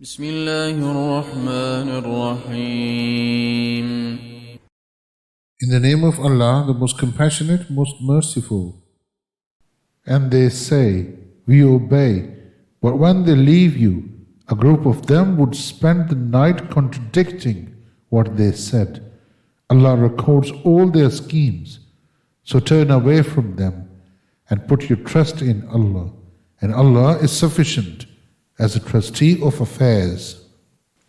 بسم الله الرحمن الرحيم. In the name of Allah, the most compassionate, most merciful. And they say, we obey. But when they leave you, a group of them would spend the night contradicting what they said. Allah records all their schemes. So turn away from them and put your trust in Allah. And Allah is sufficient as a trustee of affairs.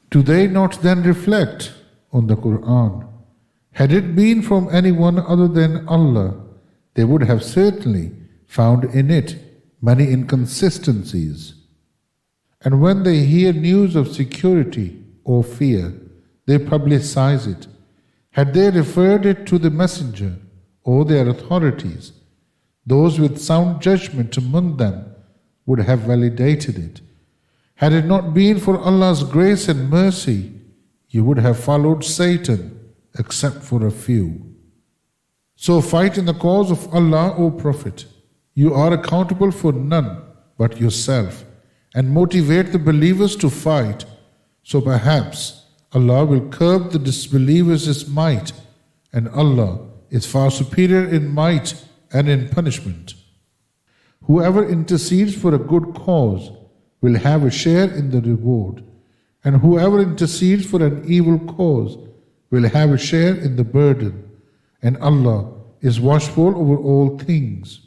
Do they not then reflect on the Quran? Had it been from anyone other than Allah, they would have certainly found in it many inconsistencies. And when they hear news of security or fear, they publicize it. Had they referred it to the messenger or their authorities, those with sound judgment among them would have validated it. Had it not been for Allah's grace and mercy, you would have followed Satan, except for a few. So fight in the cause of Allah, O Prophet. You are accountable for none but yourself, and motivate the believers to fight. So perhaps Allah will curb the disbelievers' might, and Allah is far superior in might and in punishment. Whoever intercedes for a good cause will have a share in the reward, and whoever intercedes for an evil cause will have a share in the burden, and Allah is watchful over all things.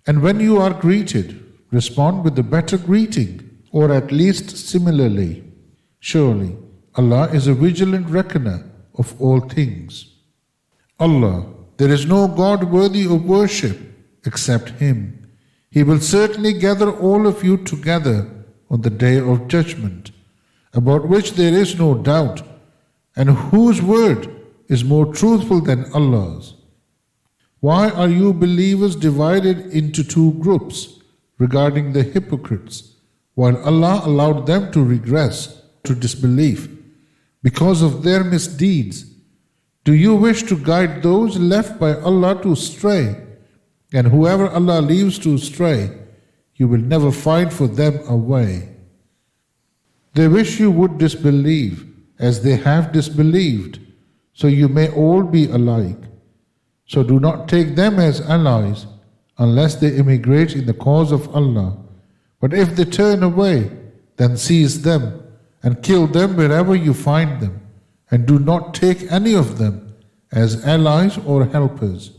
And when you are greeted, respond with a better greeting, or at least similarly. Surely Allah is a vigilant reckoner of all things. Allah, there is no God worthy of worship except Him. He will certainly gather all of you together on the day of judgment, about which there is no doubt, and whose word is more truthful than Allah's. Why are you believers divided into two groups regarding the hypocrites, while Allah allowed them to regress to disbelief because of their misdeeds? Do you wish to guide those left by Allah to stray? And whoever Allah leaves to stray, you will never find for them a way. They wish you would disbelieve as they have disbelieved, so you may all be alike. So do not take them as allies unless they immigrate in the cause of Allah. But if they turn away, then seize them and kill them wherever you find them, and do not take any of them as allies or helpers,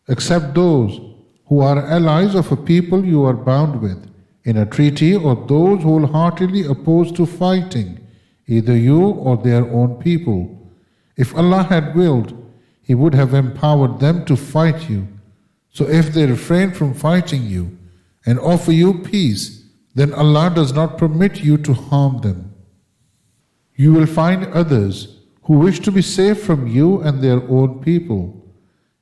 except those who are allies of a people you are bound with in a treaty, or those wholeheartedly opposed to fighting, either you or their own people. If Allah had willed, He would have empowered them to fight you. So if they refrain from fighting you and offer you peace, then Allah does not permit you to harm them. You will find others who wish to be safe from you and their own people,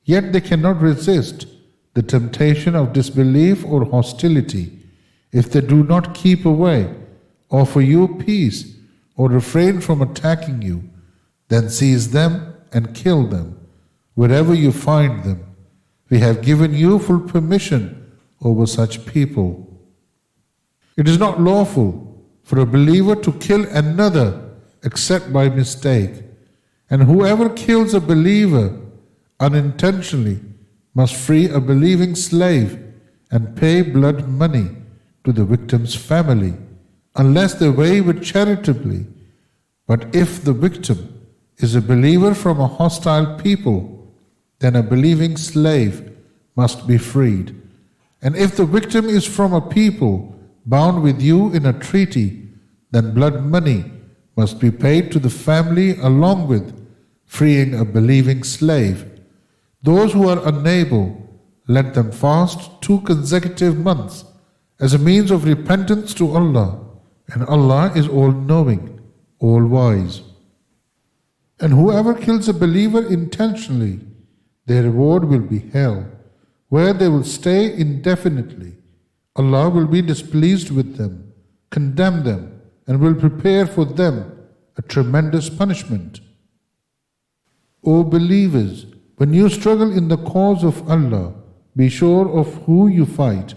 yet they cannot resist the temptation of disbelief or hostility. If they do not keep away, offer you peace, or refrain from attacking you, then seize them and kill them wherever you find them. We have given you full permission over such people. It is not lawful for a believer to kill another except by mistake, and whoever kills a believer unintentionally must free a believing slave and pay blood money to the victim's family, unless they waive it charitably. But if the victim is a believer from a hostile people, then a believing slave must be freed. And if the victim is from a people bound with you in a treaty, then blood money must be paid to the family along with freeing a believing slave. Those who are unable, let them fast 2 consecutive months as a means of repentance to Allah, and Allah is all-knowing, all-wise. And whoever kills a believer intentionally, their reward will be hell, where they will stay indefinitely. Allah will be displeased with them, condemn them, and will prepare for them a tremendous punishment. O believers, when you struggle in the cause of Allah, be sure of who you fight,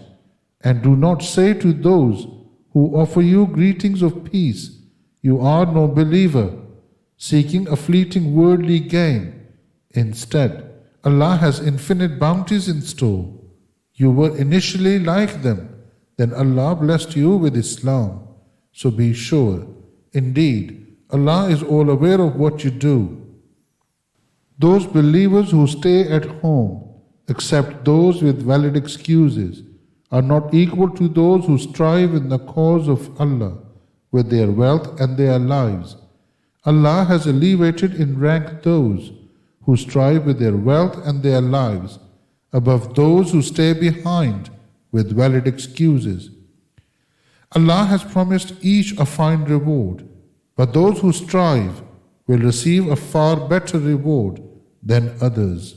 and do not say to those who who offer you greetings of peace. You are no believer, seeking a fleeting worldly gain. Instead, Allah has infinite bounties in store. You were initially like them, then Allah blessed you with Islam. So be sure, indeed, Allah is all aware of what you do. Those believers who stay at home, except those with valid excuses, are not equal to those who strive in the cause of Allah with their wealth and their lives. Allah has elevated in rank those who strive with their wealth and their lives above those who stay behind with valid excuses. Allah has promised each a fine reward, but those who strive will receive a far better reward than others.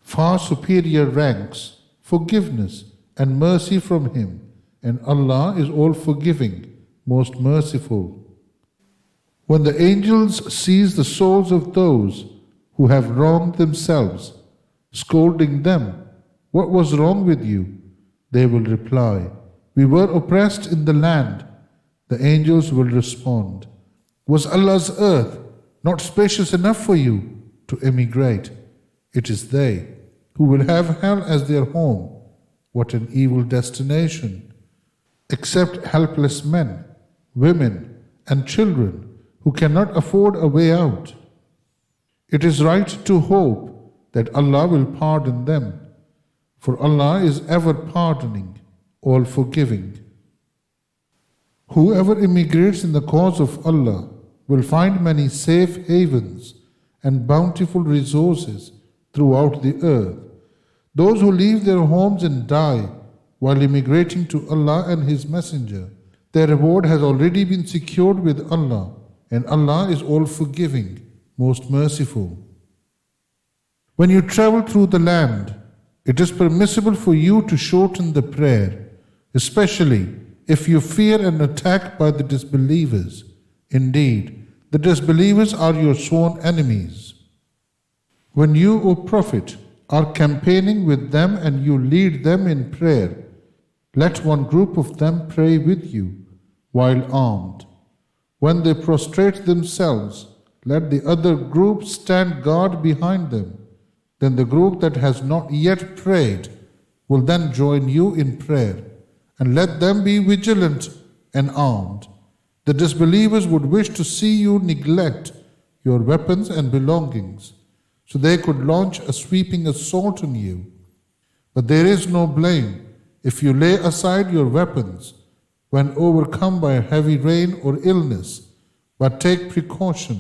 Far superior ranks, forgiveness and mercy from Him, and Allah is all forgiving, most merciful. When the angels seize the souls of those who have wronged themselves, scolding them, "What was wrong with you?" they will reply, "We were oppressed in the land." The angels will respond, "Was Allah's earth not spacious enough for you to emigrate? It is they who will have hell as their home. What an evil destination! Except helpless men, women, and children who cannot afford a way out. It is right to hope that Allah will pardon them, for Allah is ever pardoning, all forgiving. Whoever immigrates in the cause of Allah will find many safe havens and bountiful resources throughout the earth. Those who leave their homes and die while immigrating to Allah and His Messenger, their reward has already been secured with Allah, and Allah is all forgiving, most merciful. When you travel through the land, it is permissible for you to shorten the prayer, especially if you fear an attack by the disbelievers. Indeed, the disbelievers are your sworn enemies. When you, O Prophet, are campaigning with them and you lead them in prayer, let one group of them pray with you while armed. When they prostrate themselves, let the other group stand guard behind them. Then the group that has not yet prayed will then join you in prayer, and let them be vigilant and armed. The disbelievers would wish to see you neglect your weapons and belongings, so they could launch a sweeping assault on you. But there is no blame if you lay aside your weapons when overcome by heavy rain or illness, but take precaution.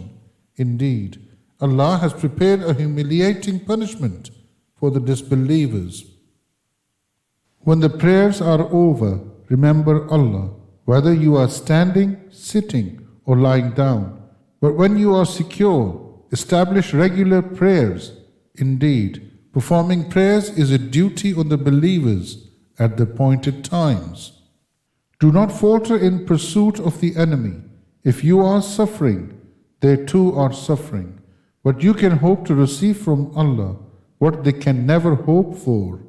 Indeed, Allah has prepared a humiliating punishment for the disbelievers. When the prayers are over, remember Allah, whether you are standing, sitting, or lying down. But when you are secure, establish regular prayers. Indeed, performing prayers is a duty on the believers at the appointed times. Do not falter in pursuit of the enemy. If you are suffering, they too are suffering. But you can hope to receive from Allah what they can never hope for.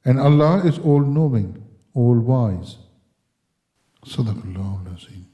And Allah is all-knowing, all-wise. Sadaqallahu al-Azim.